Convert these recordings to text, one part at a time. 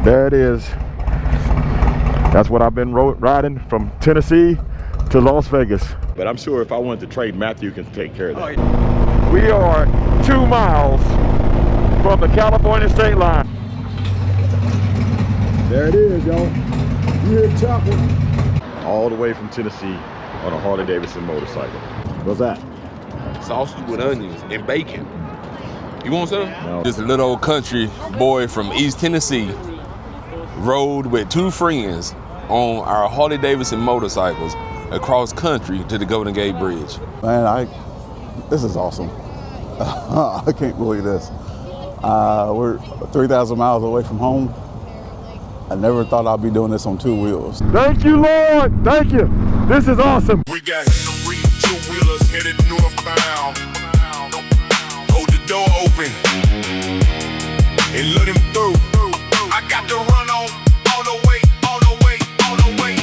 There it is. That's what I've been riding from Tennessee to Las Vegas. But I'm sure if I wanted to trade, Matthew can take care of that. We are 2 miles from the California state line. There it is, y'all. You hear chopping. All the way from Tennessee on a Harley-Davidson motorcycle. What's that? Sausage with onions and bacon. You want some? No. Just a little old country boy from East Tennessee rode with 2 friends on our Harley-Davidson motorcycles across country to the Golden Gate Bridge. Man, this is awesome. I can't believe this. We're 3,000 miles away from home. I never thought I'd be doing this on 2 wheels. Thank you, Lord. Thank you. This is awesome. We got 3 2-wheelers headed northbound. Hold the door open and let him through. I got to run on all the way, all the way, all the way.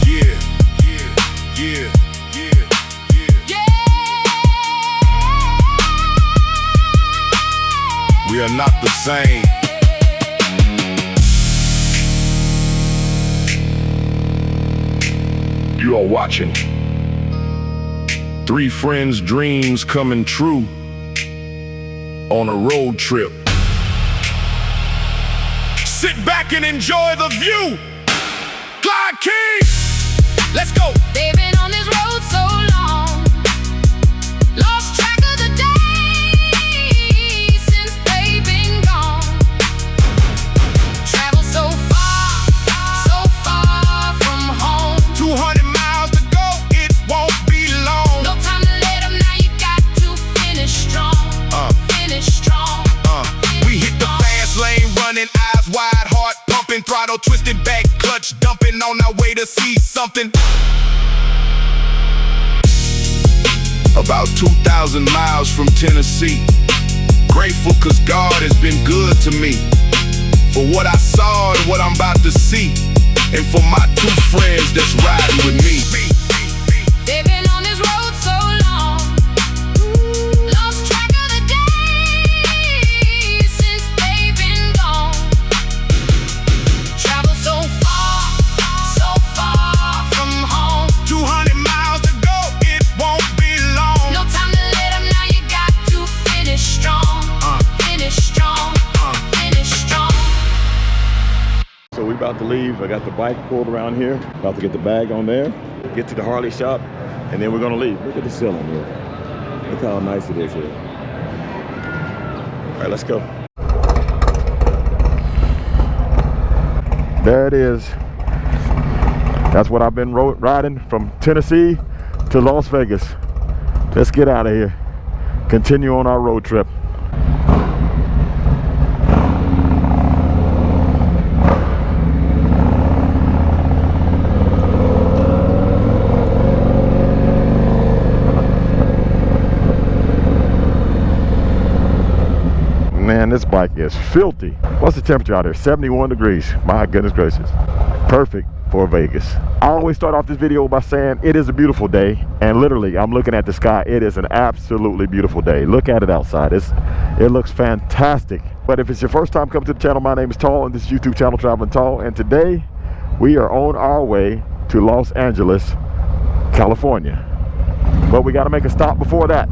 Yeah, yeah, yeah, yeah, yeah. Yeah. We are not the same. You are watching 3 friends' dreams coming true on a road trip. Sit back and enjoy the view. Glide King, let's go. They've been on this road so long, lost track of the days since they've been gone. Traveled so far from home. 200 miles to go, it won't be long. No time to let them, now you got to finish strong. Finish strong. We hit the fast lane, running eyes wide, heart pumping, throttle twisted, back clutch dumping, on our way to see something. About 2,000 miles from Tennessee. Grateful cause God has been good to me. For what I saw and what I'm about to see. And for my 2 friends that's riding with me. They've been on this road so long, lost track of the days since they've been gone. Traveled so far from home. 200 miles to go, it won't be long. No time to let them, now you got to finish strong. Finish strong, finish strong. So we about to leave. I got the bike pulled around here. About to get the bag on there. Get to the Harley shop. And then we're gonna leave. Look at the ceiling here. Look how nice it is here. All right, let's go. There it is. That's what I've been riding from Tennessee to Las Vegas. Let's get out of here. Continue on our road trip. Man, this bike is filthy. What's the temperature out there? 71 degrees. My goodness gracious. Perfect for Vegas. I always start off this video by saying it is a beautiful day, and literally I'm looking at the sky. It is an absolutely beautiful day. Look at it outside. It looks fantastic. But if it's your first time coming to the channel, my name is Tall, and this is YouTube channel Traveling Tall, and today we are on our way to Los Angeles, California. But we got to make a stop before that.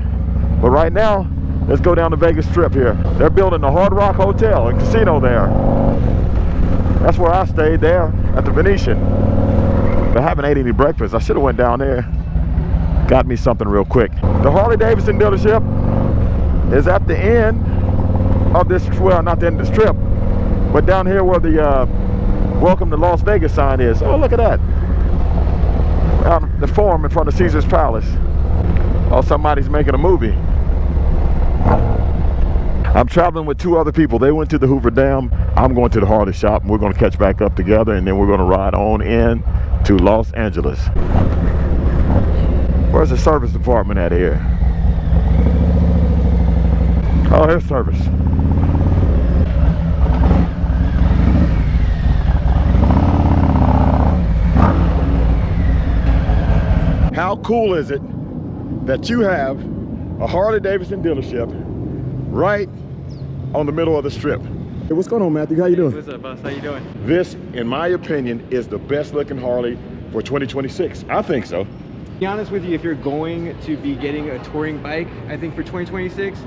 But right now, let's go down the Vegas Strip here. They're building the Hard Rock Hotel and Casino there. That's where I stayed, there at the Venetian. But I haven't ate any breakfast. I should have went down there, got me something real quick. The Harley-Davidson dealership is at the end of this, well, not the end of the strip, but down here where the Welcome to Las Vegas sign is. Oh, look at that. The Forum in front of Caesar's Palace. Oh, somebody's making a movie. I'm traveling with 2 other people. They went to the Hoover Dam. I'm going to the Harley shop, and we're going to catch back up together, and then we're going to ride on in to Los Angeles. Where's the service department at here? Oh, here's service. How cool is it that you have a Harley-Davidson dealership right on the middle of the strip? Hey, what's going on, Matthew? How you doing? What's up, boss? How you doing? This, in my opinion, is the best looking Harley for 2026. I think so. To be honest with you, if you're going to be getting a touring bike, I think for 2026,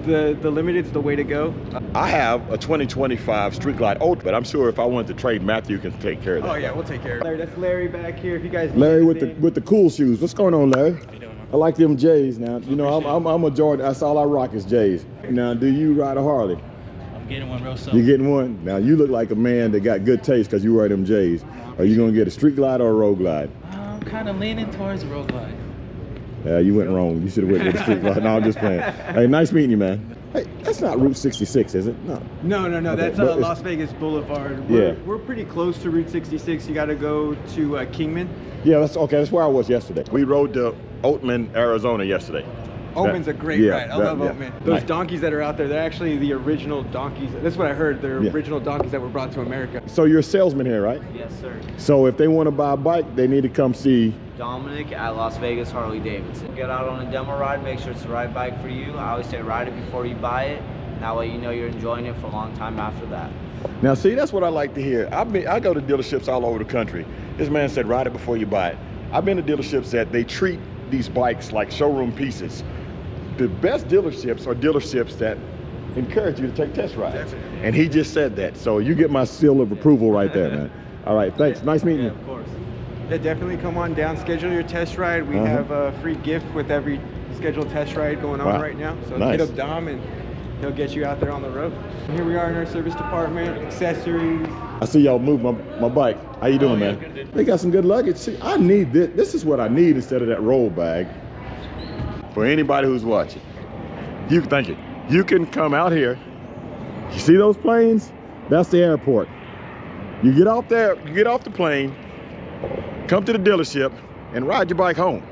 the Limited's the way to go. I have a 2025 Street Glide Ultra, but I'm sure if I wanted to trade, Matthew can take care of that. Oh yeah, we'll take care of it. Larry, that's Larry back here. If you guys need Larry anything. with the cool shoes. What's going on, Larry? How you doing, man? I like them J's now. You know, I'm a Jordan. That's all I rock is J's. Now, do you ride a Harley? I'm getting one real soon. You getting one? Now, you look like a man that got good taste because you wear them J's. Are you going to get a Street Glide or a Road Glide? I'm kind of leaning towards the Road Glide. Yeah, you went wrong. You should have went with the Street Glide. No, I'm just playing. Hey, nice meeting you, man. Hey, that's not Route 66, is it? No. No. Okay, That's but it's- Las Vegas Boulevard. Yeah. We're pretty close to Route 66. You got to go to Kingman. Yeah, that's okay. That's where I was yesterday. We rode to Oatman, Arizona yesterday. Oatman's a great yeah, ride. I love Oatman. Those Nice. donkeys that are out there, they're actually the original donkeys. That's what I heard. They're Yeah. original donkeys that were brought to America. So you're a salesman here, right? Yes, sir. So if they want to buy a bike, they need to come see. Dominic at Las Vegas Harley-Davidson. Get out on a demo ride, make sure it's the right bike for you. I always say ride it before you buy it. That way you know you're enjoying it for a long time after that. Now, see, that's what I like to hear. I go to dealerships all over the country. This man said, ride it before you buy it. I've been to dealerships that they treat these bikes like showroom pieces. The best dealerships are dealerships that encourage you to take test rides. Definitely. And he just said that. So you get my seal of approval right there, man. All right, thanks. Nice meeting you. Of course. Yeah, definitely come on down, schedule your test ride. We have a free gift with every scheduled test ride going on Wow. right now. So Nice. hit up Dom and he'll get you out there on the road. And here we are in our service department, accessories. I see y'all move my bike. How you doing, man? They got some good luggage. See, I need this. This is what I need instead of that roll bag. For anybody who's watching, thank you. You can come out here. You see those planes? That's the airport. You get off there, you get off the plane, come to the dealership, and ride your bike home.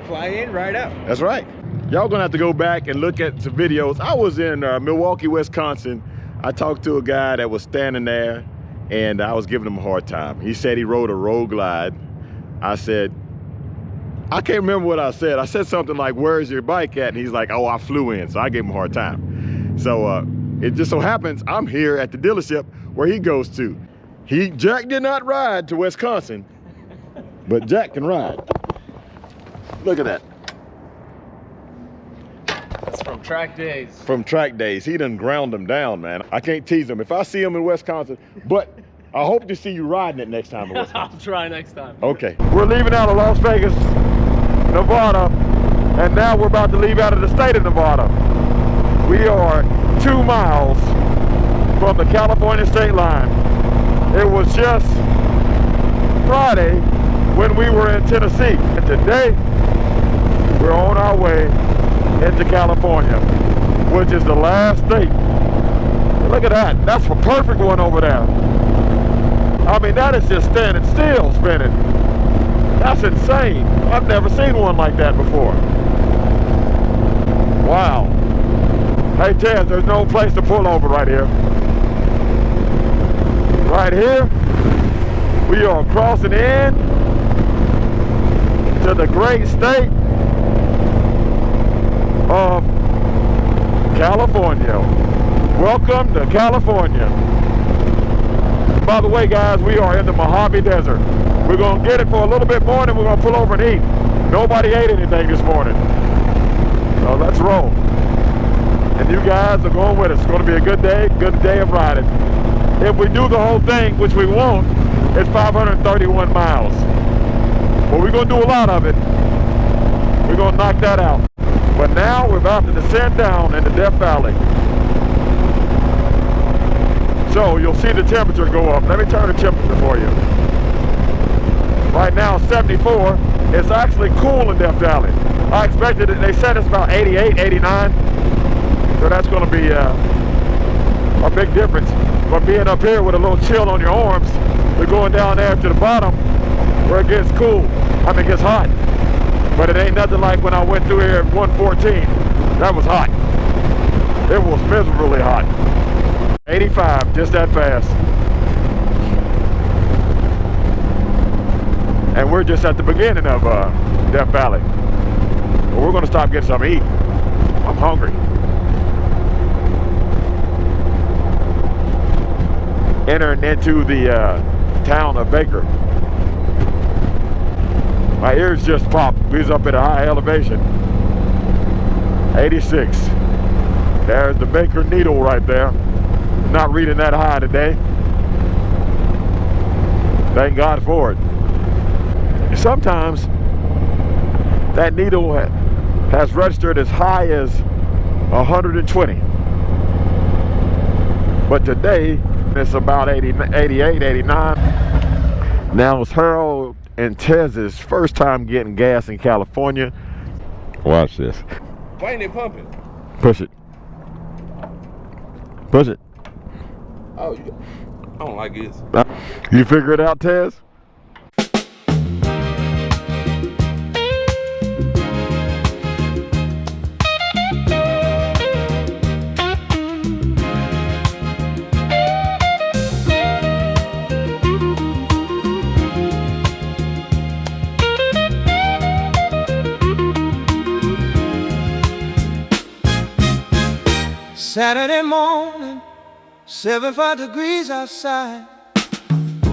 Fly in, ride out. That's right. Y'all gonna have to go back and look at some videos. I was in Milwaukee, Wisconsin. I talked to a guy that was standing there, and I was giving him a hard time. He said he rode a Road Glide. I said, I can't remember what I said. I said something like, where's your bike at? And he's like, oh, I flew in. So I gave him a hard time. So it just so happens I'm here at the dealership where he goes to. Jack did not ride to Wisconsin, but Jack can ride. Look at that. That's from track days. From track days. He done ground them down, man. I can't tease him. If I see him in Wisconsin, but I hope to see you riding it next time in Wisconsin. I'll try next time. Okay. We're leaving out of Las Vegas, Nevada, and now we're about to leave out of the state of Nevada. We are 2 miles from the California state line. It was just Friday when we were in Tennessee, and today we're on our way into California, which is the last state. Look at that. That's a perfect one over there. I mean, that is just standing still spinning. That's insane. I've never seen one like that before. Wow. Hey, Ted, there's no place to pull over right here. Right here, we are crossing in to the great state of California. Welcome to California. By the way, guys, we are in the Mojave Desert. We're going to get it for a little bit more, and then we're going to pull over and eat. Nobody ate anything this morning. So let's roll. And you guys are going with us. It's going to be a good day of riding. If we do the whole thing, which we won't, it's 531 miles. But we're going to do a lot of it. We're going to knock that out. But now we're about to descend down into Death Valley. So you'll see the temperature go up. Let me turn the temperature for you. Right now, 74. It's actually cool in Death Valley. I expected it. They said it's about 88, 89. So that's going to be a big difference. But being up here with a little chill on your arms, we're going down there to the bottom where it gets cool. I mean, it gets hot. But it ain't nothing like when I went through here at 114. That was hot. It was miserably hot. 85, just that fast. And we're just at the beginning of Death Valley. But we're gonna stop getting something to eat. I'm hungry. entering into the town of Baker. My ears just popped. We was up at a high elevation. 86. There's the Baker Needle right there. Not reading that high today. Thank God for it. Sometimes that needle has registered as high as 120. But today it's about 80, 88, 89. Now it's Harold and Tez's first time getting gas in California. Watch this. Why ain't it pumping? Push it. Push it. Oh, I don't like this. You figure it out, Tez? Saturday morning, 75 degrees outside.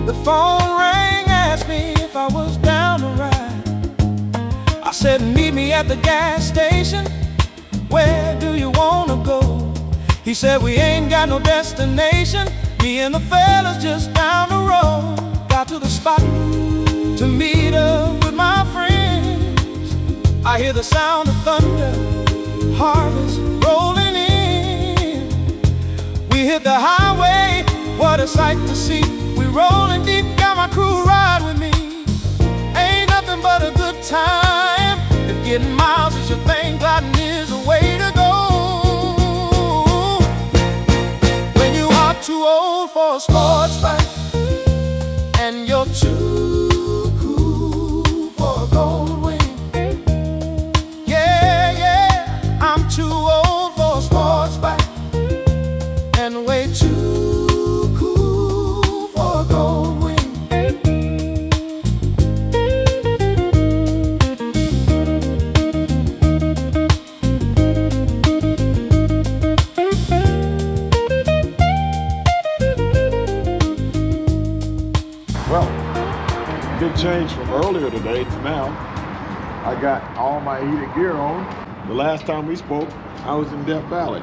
The phone rang, asked me if I was down to ride. I said, meet me at the gas station. Where do you wanna go? He said, we ain't got no destination. Me and the fellas just down the road. Got to the spot to meet up with my friends. I hear the sound of thunder, harvest rolling in. We hit the highway, what a sight to see. We rolling deep, got my crew ride with me. Ain't nothing but a good time. If getting miles is your thing, gliding is a way to go. When you are too old for a sports bike, and you're too cool for a gold wing. Yeah, yeah, I'm too old for a sports bike, and way too cool for a gold wing. Well, big change from earlier today to now. I got all my heated gear on. The last time we spoke, I was in Death Valley,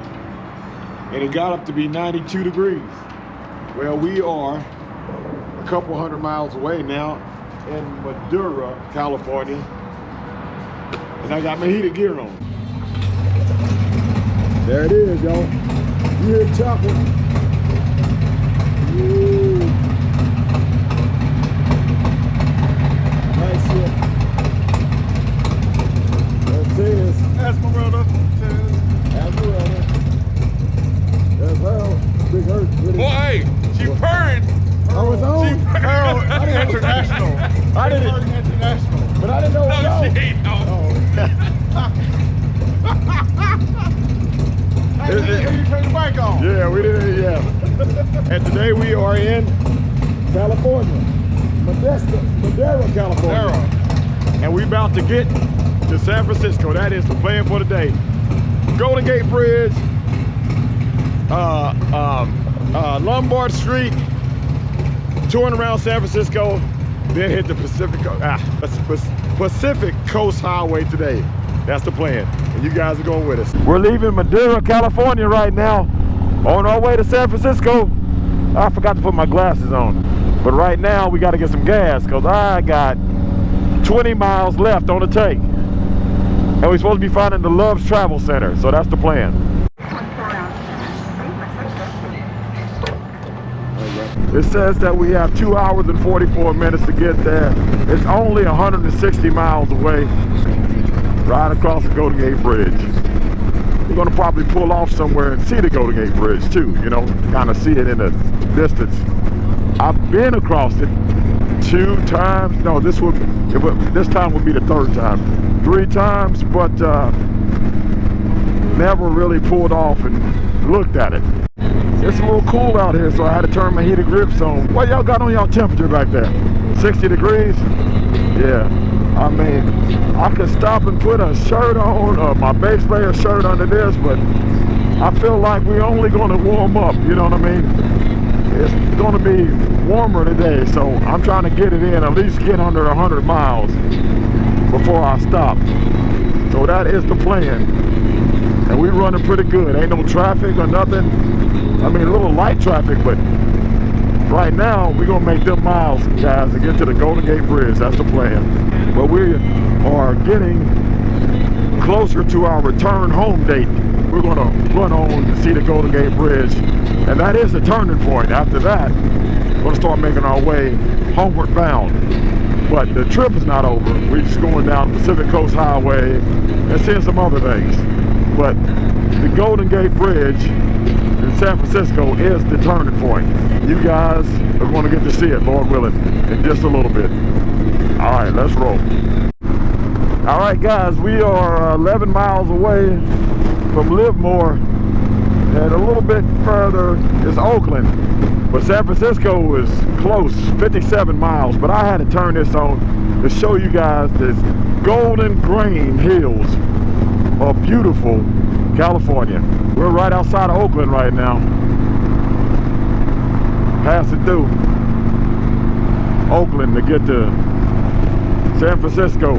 and it got up to be 92 degrees. Well, we are a couple hundred miles away now in Madera, California, and I got my heated gear on. There it is, y'all. You hear the chopper. Woo. Nice shit. That's Tez. Esmeralda. Esmeralda. That's Harold. Big Herk. Boy, she purring. I was on. Harold, I did international. I didn't, International. but I didn't know it was No, on. she ain't on. Hey, you turned the bike on. Yeah, we did, yeah. And today we are in California, Madera, California. And we about to get to San Francisco. That is the plan for today. Golden Gate Bridge, Lombard Street, touring around San Francisco, then hit the Pacific Coast Highway today. That's the plan, and you guys are going with us. We're leaving Madera, California right now, on our way to San Francisco. I forgot to put my glasses on, but right now we got to get some gas because I got 20 miles left on the tank, and we're supposed to be finding the Love's Travel Center, so that's the plan. It says that we have 2 hours and 44 minutes to get there. It's only 160 miles away, right across the Golden Gate Bridge. We're gonna probably pull off somewhere and see the Golden Gate Bridge too, you know, kind of see it in the distance. I've been across it 2 times. No, this time would be the 3rd time. 3 times, but never really pulled off and looked at it. It's a little cool out here, so I had to turn my heated grips on. What y'all got on y'all temperature back there? 60 degrees? Yeah. I mean, I could stop and put a shirt on, my bass player shirt under this, but I feel like we're only going to warm up, you know what I mean? It's going to be warmer today, so I'm trying to get it in, at least get under 100 miles before I stop. So that is the plan. And we're running pretty good. Ain't no traffic or nothing. I mean, a little light traffic, but right now we're going to make them miles, guys, to get to the Golden Gate Bridge. That's the plan. But we are getting closer to our return home date. We're going to run on to see the Golden Gate Bridge, and that is the turning point. After that, we're going to start making our way homeward bound. But the trip is not over. We're just going down the Pacific Coast Highway and seeing some other things. But the Golden Gate Bridge in San Francisco is the turning point. You guys are going to get to see it, Lord willing, in just a little bit. All right, let's roll. All right, guys, we are 11 miles away from Livermore, and a little bit further is Oakland. But San Francisco is close, 57 miles. But I had to turn this on to show you guys this golden grain hills of beautiful California. We're right outside of Oakland right now. Passing through Oakland to get to San Francisco.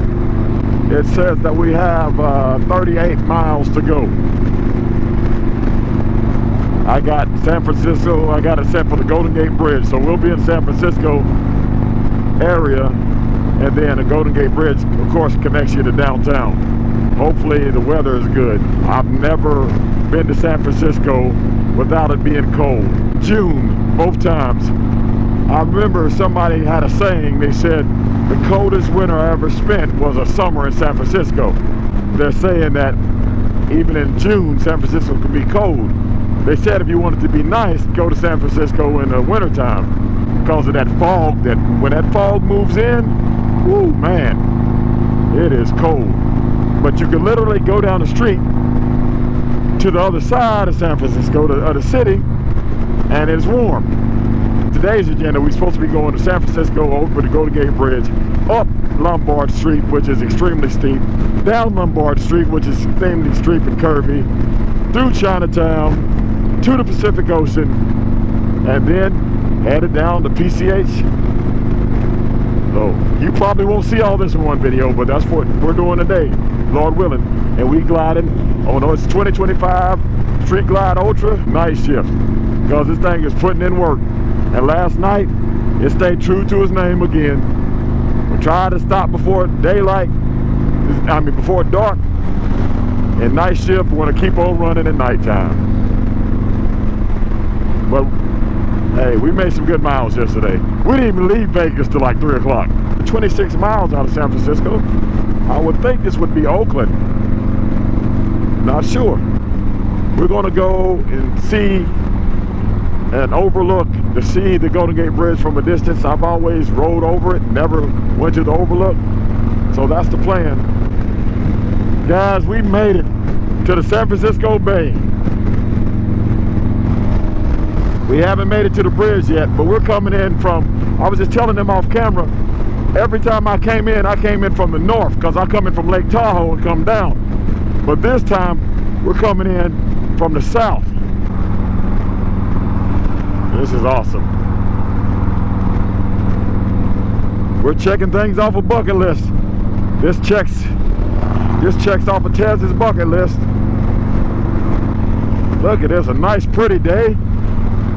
It says that we have 38 miles to go. I got San Francisco, I got it set for the Golden Gate Bridge, so we'll be in San Francisco area, and then the Golden Gate Bridge, of course, connects you to downtown. Hopefully the weather is good. I've never been to San Francisco without it being cold. June, both times. I remember somebody had a saying, they said, the coldest winter I ever spent was a summer in San Francisco. They're saying that even in June, San Francisco can be cold. They said if you wanted to be nice, go to San Francisco in the wintertime because of that fog. That when that fog moves in, whoo, man, it is cold. But you can literally go down the street to the other side of San Francisco, the city, and it's warm. Today's agenda, we're supposed to be going to San Francisco over the Golden Gate Bridge, up Lombard Street, which is extremely steep, down Lombard Street, which is extremely steep and curvy, through Chinatown, to the Pacific Ocean, and then headed down to PCH. So you probably won't see all this in one video, but that's what we're doing today, Lord willing. And we gliding on it's 2025 Street Glide Ultra night shift, because this thing is putting in work. And last night, it stayed true to its name again. We tried to stop before daylight, before dark. And night shift, we want to keep on running at nighttime. But, hey, we made some good miles yesterday. We didn't even leave Vegas till like 3 o'clock. 26 miles out of San Francisco. I would think this would be Oakland. Not sure. We're going to go and see and overlook to see the Golden Gate Bridge from a distance. I've always rode over it, never went to the overlook. So that's the plan. Guys, we made it to the San Francisco Bay. We haven't made it to the bridge yet, but we're coming in from, I was just telling them off camera, every time I came in from the north, because I come in from Lake Tahoe and come down. But this time, we're coming in from the south. This is awesome. We're checking things off a bucket list. This checks off of Tez's bucket list. Look at this, a nice pretty day.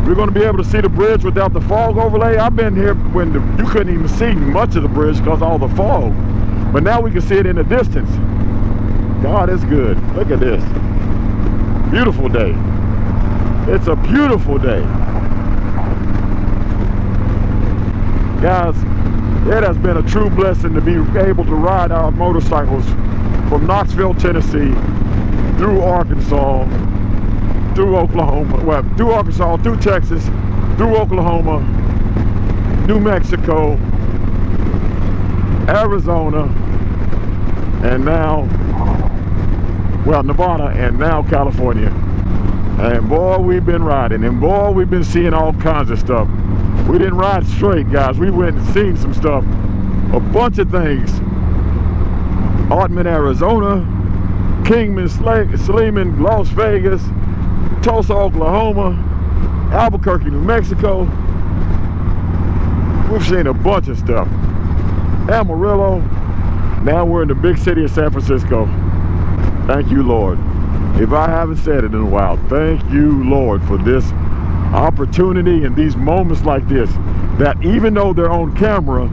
We're going to be able to see the bridge without the fog overlay. I've been here when you couldn't even see much of the bridge because of all the fog. But now we can see it in the distance. God is good. Look at this. Beautiful day. It's a beautiful day. Guys, it has been a true blessing to be able to ride our motorcycles from Knoxville, Tennessee, through Arkansas, through Oklahoma, well, through Arkansas, through Texas, through Oklahoma, New Mexico, Arizona, and now, well, Nevada, and now California. And boy, we've been riding, and boy, we've been seeing all kinds of stuff. We didn't ride straight, guys. We went and seen some stuff, a bunch of things. Artman, Arizona, Kingman, Sleeman, Las Vegas, Tulsa, Oklahoma, Albuquerque, New Mexico. We've seen a bunch of stuff. Amarillo. Now we're in the big city of San Francisco. Thank you, Lord. If I haven't said it in a while, thank you, Lord, for this opportunity and these moments like this, that even though they're on camera,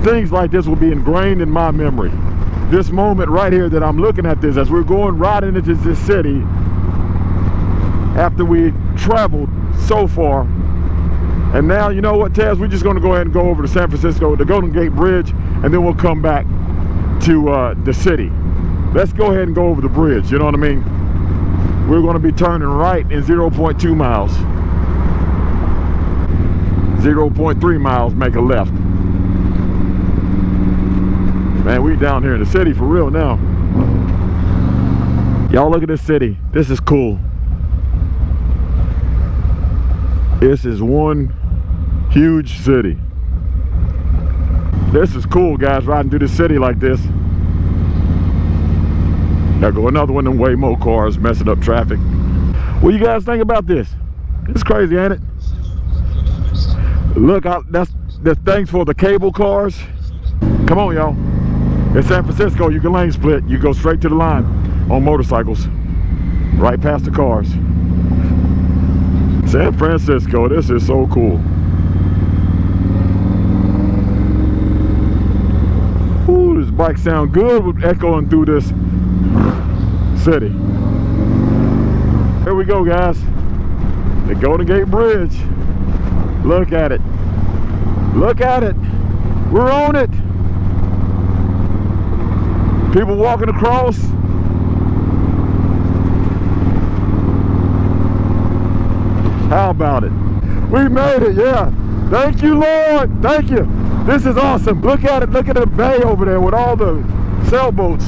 things like this will be ingrained in my memory. This moment right here that I'm looking at this as we're going riding into this city after we traveled so far. And now, you know what, Taz, we're just going to go ahead and go over to San Francisco, the Golden Gate Bridge, and then we'll come back to the city. Let's go ahead and go over the bridge, you know what I mean? We're going to be turning right in 0.2 miles. 0.3 miles, make a left. Man, we down here in the city for real now. Y'all look at this city. This is cool. This is one huge city. This is cool, guys, riding through the city like this. There go another one of them Waymo cars messing up traffic. What do you guys think about this? It's crazy, ain't it? Look, that's thanks for the cable cars. Come on, y'all. In San Francisco, you can lane split. You go straight to the line on motorcycles, right past the cars. San Francisco, this is so cool. Ooh, this bike sound good with echoing through this city. Here we go, guys. The Golden Gate Bridge. Look at it. Look at it. We're on it. People walking across. How about it? We made it, yeah. Thank you, Lord. Thank you. This is awesome. Look at it. Look at the bay over there with all the sailboats.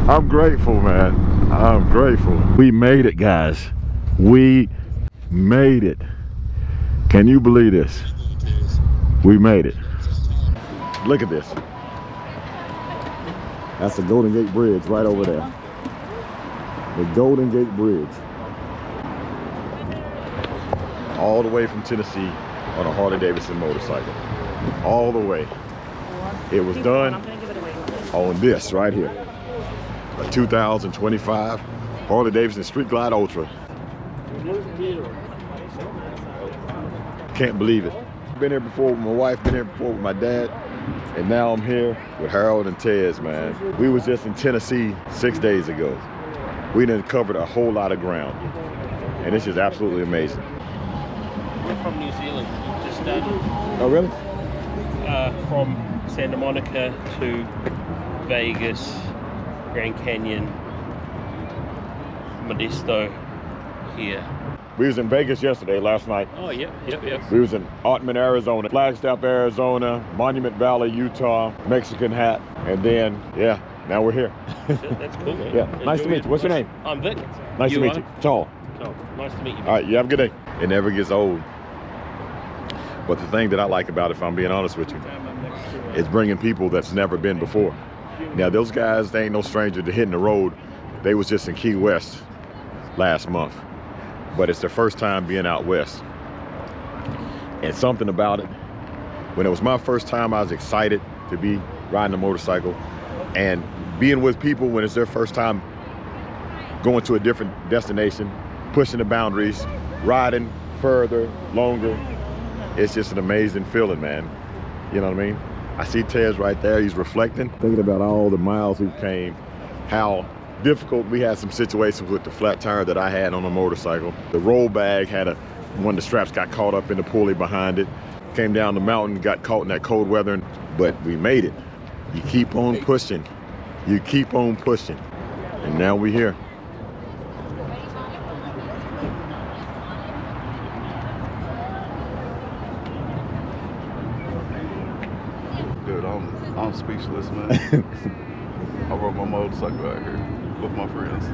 I'm grateful, man. I'm grateful. We made it, guys. We made it. Can you believe this? We made it. Look at this. That's the Golden Gate Bridge right over there. The Golden Gate Bridge. All the way from Tennessee on a Harley-Davidson motorcycle. All the way. It was done on this right here. A 2025 Harley-Davidson Street Glide Ultra. Can't believe it. Been here before with my wife, been here before with my dad, and now I'm here with Harold and Tez, man. We was just in Tennessee 6 days ago. We done covered a whole lot of ground, and this is absolutely amazing. We're from New Zealand, just started. Oh, really? From Santa Monica to Vegas, Grand Canyon, Modesto, here. We was in Vegas yesterday, last night. Oh, yep. We was in Ottman, Arizona, Flagstaff, Arizona, Monument Valley, Utah, Mexican Hat, and then, yeah, now we're here. That's cool, man. Yeah, nice to meet you. What's your name? I'm Vic. Nice to meet you. Tall. Oh, nice to meet you. All right, you have a good day. It never gets old. But the thing that I like about it, if I'm being honest with you, is bringing people that's never been before. Now, those guys, they ain't no stranger to hitting the road. They was just in Key West last month. But it's their first time being out west. And something about it, when it was my first time, I was excited to be riding a motorcycle and being with people when it's their first time going to a different destination, pushing the boundaries, riding further, longer. It's just an amazing feeling, man. You know what I mean? I see Tez right there, he's reflecting. Thinking about all the miles we've came, how difficult we had some situations with the flat tire that I had on a motorcycle. The roll bag had one of the straps got caught up in the pulley behind it. Came down the mountain, got caught in that cold weather, but we made it. You keep on pushing. You keep on pushing. And now we're here. Dude, I'm speechless, man. I rode my motorcycle out here with my friends.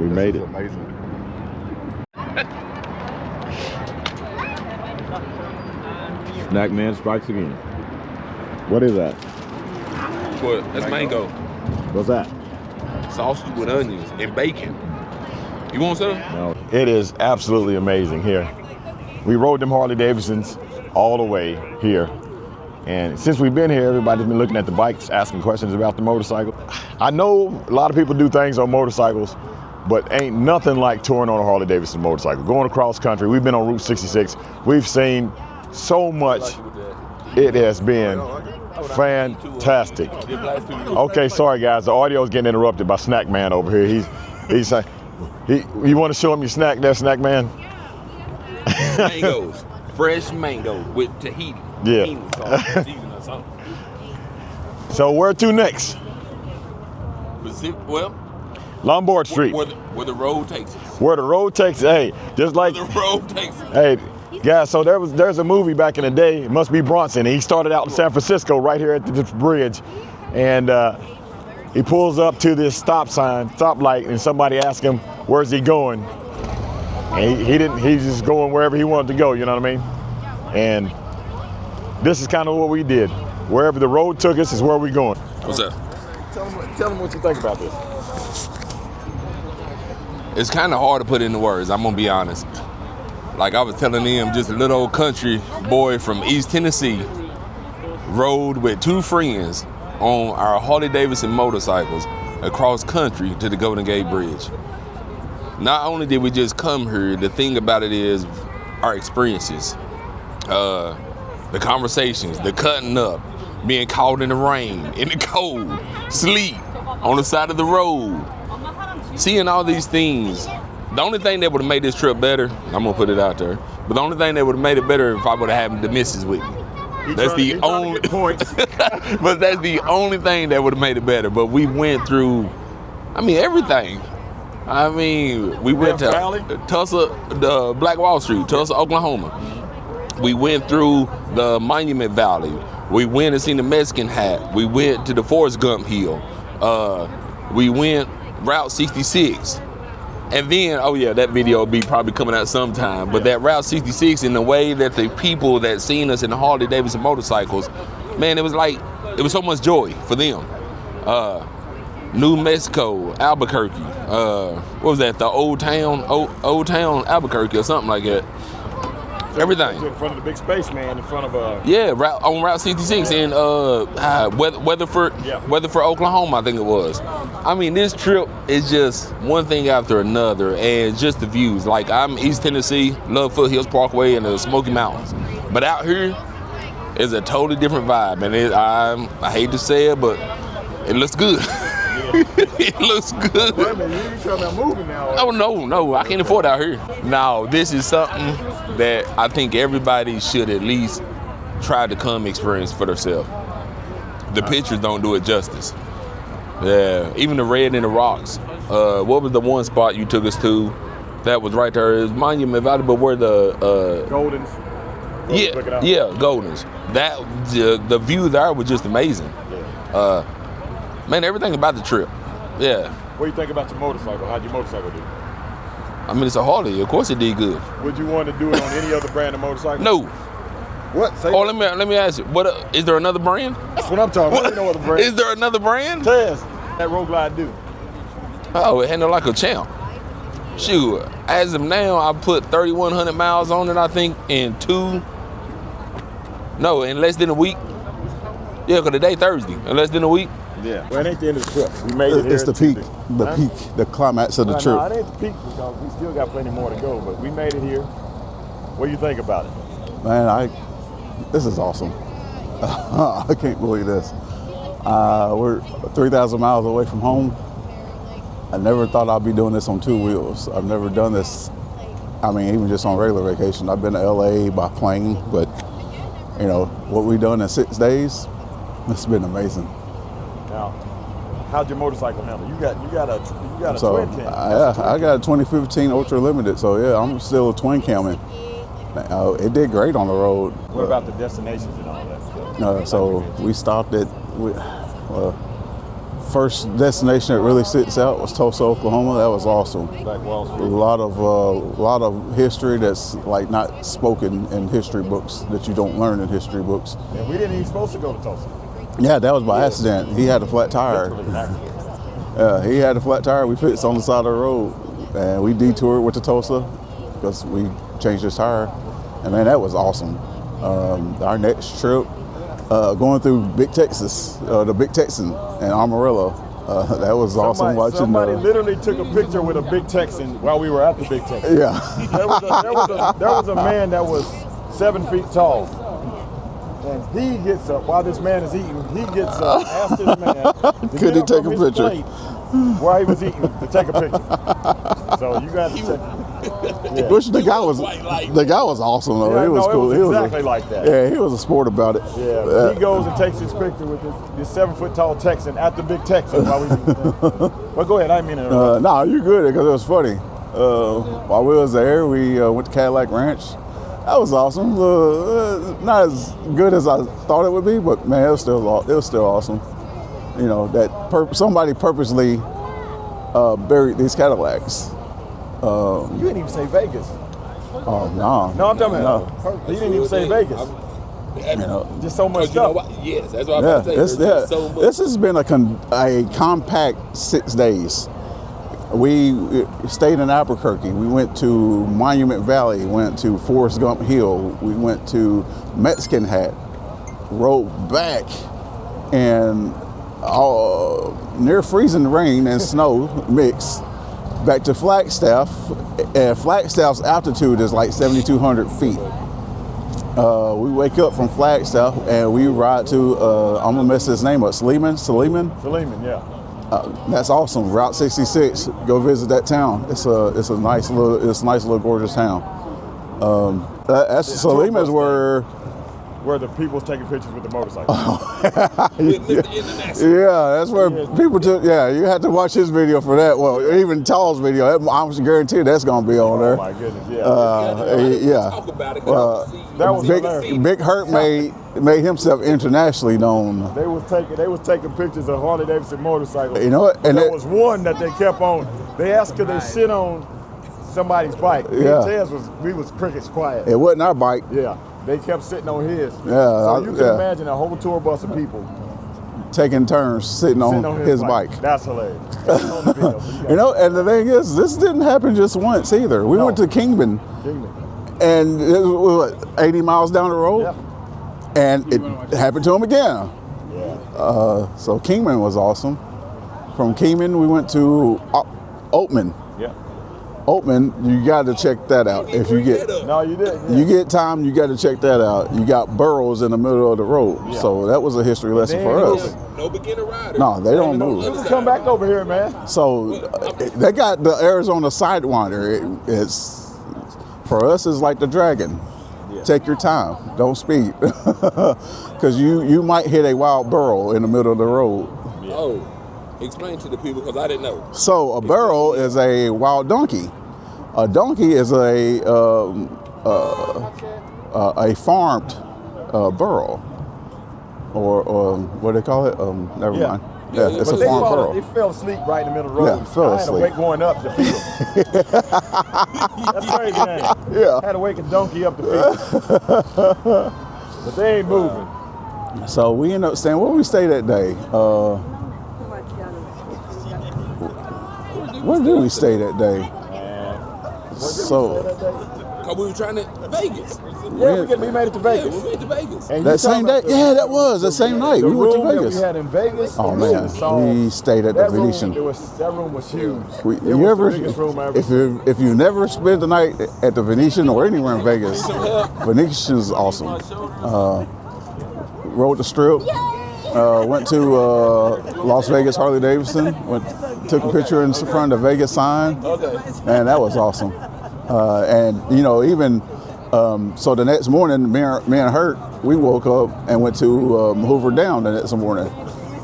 We made it. Amazing. Snack man strikes again. What is that? What? That's mango. What's that? Sausage with onions and bacon. You want some? No, it is absolutely amazing here. We rode them Harley-Davidsons all the way here. And since we've been here, everybody's been looking at the bikes, asking questions about the motorcycle. I know a lot of people do things on motorcycles, but ain't nothing like touring on a Harley-Davidson motorcycle. Going across country, we've been on Route 66. We've seen so much. It has been fantastic. Okay, sorry guys, the audio is getting interrupted by Snack Man over here. He's saying, you want to show him your snack there, Snack Man? Mangoes, fresh mango with Tahiti. Yeah. So where to next? Well, Lombard Street. Where the road takes us. Where the road takes us. Hey, just like Where the road takes us. Hey, guys, so there's a movie back in the day, it must be Bronson. He started out in San Francisco right here at this bridge. And he pulls up to this stoplight, and somebody asks him, where's he going? And he's just going wherever he wanted to go, you know what I mean? And this is kind of what we did. Wherever the road took us is where we're going. What's up? Tell them what you think about this. It's kind of hard to put into words, I'm gonna be honest. Like I was telling them, just a little old country boy from East Tennessee rode with two friends on our Harley-Davidson motorcycles across country to the Golden Gate Bridge. Not only did we just come here, the thing about it is our experiences. The conversations, the cutting up, being caught in the rain, in the cold, sleet, on the side of the road, seeing all these things. The only thing that would have made this trip better, I'm gonna put it out there, but the only thing that would have made it better if I would have had the missus with me. That's the only points. But that's the only thing that would have made it better. But we went through, everything. We went to Tulsa, the Black Wall Street, Tulsa, Oklahoma. We went through the Monument Valley. We went and seen the Mexican Hat. We went to the Forrest Gump Hill. We went Route 66. And then, that video will be probably coming out sometime. But that Route 66, in the way that the people that seen us in the Harley-Davidson motorcycles, man, it was so much joy for them. New Mexico, Albuquerque. What was that? The Old Town Albuquerque or something like that. Everything. In front of the big space, man. In front of on Route 66 in Weatherford, Oklahoma, I think it was. This trip is just one thing after another, and just the views. Like, I'm East Tennessee, love Foothills Parkway and the Smoky Mountains, but out here is a totally different vibe, and I hate to say it, but it looks good. It looks good. Wait a minute, you talking about moving now? Oh, no, I can't afford out here. Now, this is something that I think everybody should at least try to come experience for themselves. The pictures don't do it justice. Yeah, even the red in the rocks. What was the one spot you took us to? That was right there. It was Monument Valley, but where the Goldens. Goldens. That the view there was just amazing. Man, everything about the trip. Yeah. What do you think about your motorcycle? How'd your motorcycle do? It's a Harley. Of course it did good. Would you want to do it on any other brand of motorcycle? No. What? Let me ask you. What is there another brand? That's what I'm talking about. You know what the brand is there another brand? Tez. That Road Glide do. Oh, it handled like a champ. Shoot, as of now, I put 3,100 miles on it, I think, in less than a week. Yeah, because today Thursday, in less than a week. Yeah. Well, it ain't the end of the trip. We made it here. It's the peak, the climax of the trip. No, it ain't the peak because we still got plenty more to go, but we made it here. What do you think about it? Man, this is awesome. I can't believe this. We're 3,000 miles away from home. I never thought I'd be doing this on two wheels. I've never done this, even just on regular vacation. I've been to LA by plane, but what we've done in 6 days, it's been amazing. Now, how'd your motorcycle handle? You got a twin cam. I got a 2015 Ultra Limited, so yeah, I'm still a twin camming. It did great on the road. What about the destinations and all that stuff? So we stopped at first destination that really sits out was Tulsa, Oklahoma. That was awesome. Black Wall Street. A lot of history that's like not spoken in history books that you don't learn in history books. Yeah, we didn't even supposed to go to Tulsa. Yeah, that was by accident. He had a flat tire. He had a flat tire. We fixed on the side of the road. and we detoured with the Tulsa because we changed his tire, and man, that was awesome. Our next trip, going through Big Texas, the Big Texan and Amarillo. That was awesome watching. Somebody literally took a picture with a Big Texan while we were at the Big Texan. Yeah. there was a man that was 7 feet tall. And he gets up while this man is eating. He gets up, asked this man, could he take a picture while he was eating to take a picture? So you got to check. Yeah. Which the guy was awesome though. Yeah, he was cool. It was he was exactly like that. Yeah, he was a sport about it. Yeah, he goes and takes his picture with this 7 foot tall Texan at the Big Texan while we. Well, go ahead. I didn't mean to interrupt. No, you good because it was funny. While we was there, we went to Cadillac Ranch. That was awesome. Not as good as I thought it would be, but man, it was still awesome. You know that somebody purposely buried these Cadillacs. You didn't even say Vegas. Oh no. No, I'm talking about. You didn't even say Vegas. You know, just so much stuff. Yes, that's what I'm about to say. So much. This has been a compact 6 days. We stayed in Albuquerque. We went to Monument Valley, went to Forrest Gump Hill. We went to Mexican Hat, rode back, and near freezing rain and snow mix, back to Flagstaff. And Flagstaff's altitude is like 7,200 feet. We wake up from Flagstaff and we ride to, I'm gonna mess his name up, Suleiman, yeah. That's awesome. Route 66. Go visit that town. It's a nice little gorgeous town. That's Suleiman's where the people's taking pictures with the motorcycle. Yeah, that's where people took. Yeah, you had to watch his video for that. Well, even Tall's video. I'm guaranteed that's gonna be on there. Oh my goodness, yeah. Talk about it. That was Big Herk made himself internationally known. They was taking pictures of Harley-Davidson motorcycles. You know what? And there was one that they kept on. They asked could they sit on somebody's bike. Yeah. We was crickets quiet. It wasn't our bike. Yeah. They kept sitting on his. Yeah. So you can imagine a whole tour bus of people taking turns sitting on his bike. That's hilarious. You know, and the thing is, this didn't happen just once either. We went to Kingman. And it was 80 miles down the road. Yeah. And it happened to him again. Yeah. So Kingman was awesome. From Kingman, we went to Oatman. Yeah. Oatman, you got to check that out. If you get you get time, you got to check that out. You got burrows in the middle of the road, so that was a history lesson for us. No beginner rider. No, they don't move. You can come back over here, man. So they got the Arizona Sidewinder. It's for us, it's like the Dragon. Yeah. Take your time, don't speed, because you might hit a wild burrow in the middle of the road. Yeah. Oh. Explain to the people because I didn't know. So a burro is a wild donkey. A donkey is a farmed burro, or what do they call it? Never mind. Yeah, it's a farmed burro. They fell asleep right in the middle of the road. Yeah, fell asleep. I had to wake one up to feed them. That's crazy, ain't it? Yeah. I had to wake a donkey up to feed them. But they ain't moving. So we ended up staying. Where we stayed that day? Where did we stay that day? Because we were trying to Vegas. Yeah, we made it to Vegas. Yeah, we made it to Vegas. And that same day? Yeah, that was the same night. We went to Vegas. That we had in Vegas. Oh man, we stayed at the Venetian. That room was huge. If you never spent the night at the Venetian or anywhere in Vegas, Venetian is awesome. Rode the Strip. Went to Las Vegas Harley-Davidson. Took a picture in front of the Vegas sign. Man, that was awesome. And you know, even so, the next morning, me and Herk, we woke up and went to Hoover Dam the next morning.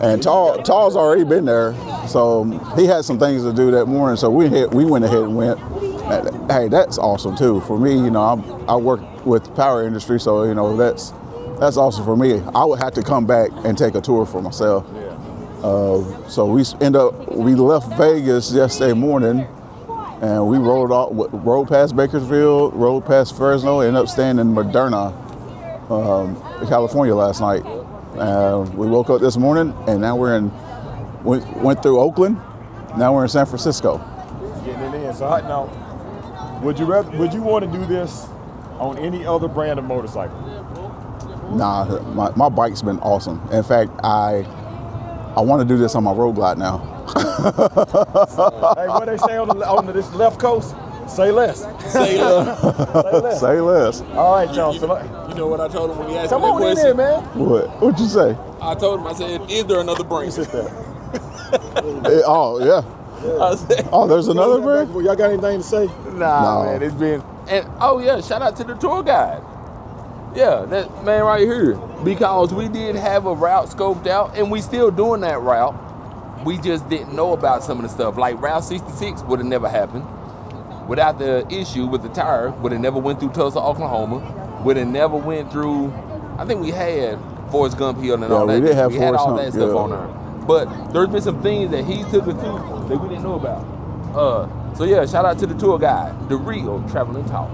And Tall's already been there, so he had some things to do that morning. So we went ahead and went. And, hey, that's awesome too. For me, you know, I work with the power industry, so you know that's awesome for me. I would have to come back and take a tour for myself. So we left Vegas yesterday morning, and we rode past Bakersfield, rode past Fresno, ended up staying in Madera, California last night. We woke up this morning, and now went through Oakland. Now we're in San Francisco. Getting it in. side note, would you want to do this on any other brand of motorcycle? Nah, my bike's been awesome. In fact, I want to do this on my road glide now. Hey, what they say on this left coast? Say less. Say less. Say less. Say less. All right, y'all. You know what I told him when he asked Come me that on in question? there, man. What'd you say? I told him, I said, is there another brand? Sit there. Oh, yeah. I said, Oh, there's another brand? Y'all got anything to say? nah, No. man, it's been, and oh yeah, shout out to the tour guide. Yeah, that man right here, because we did have a route scoped out, and we still doing that route. We just didn't know about some of the stuff. Like Route 66 would have never happened without the issue with the tire. Would have never went through Tulsa, Oklahoma. Would have never went through. I think we had Forrest Gump Hill and all that. We did have we had Forrest all Gump, that stuff yeah. on there. But there's been some things that he took us to that we didn't know about. So yeah, shout out to the tour guide, the real Traveling Talk.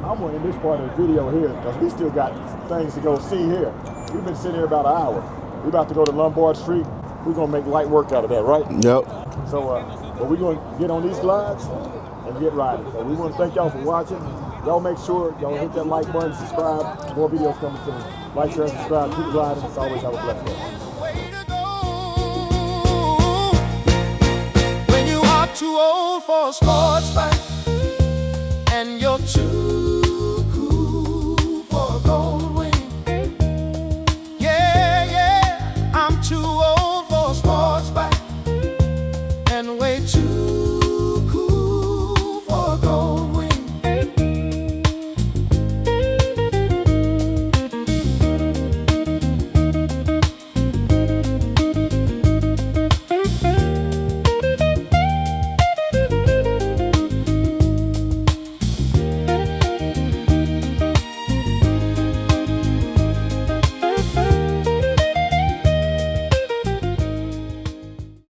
I'm wanting this part of the video here because we still got things to go see here. We've been sitting here about an hour. We're about to go to Lombard Street. We're gonna make light work out of that, right? Yep. So, but we're gonna get on these glides and get riding. So we want to thank y'all for watching. Y'all make sure y'all hit that like button, subscribe. More videos coming soon. Like, share, and subscribe. Keep gliding. It's always have a blessed day. When you are too old for a sports bike and you're too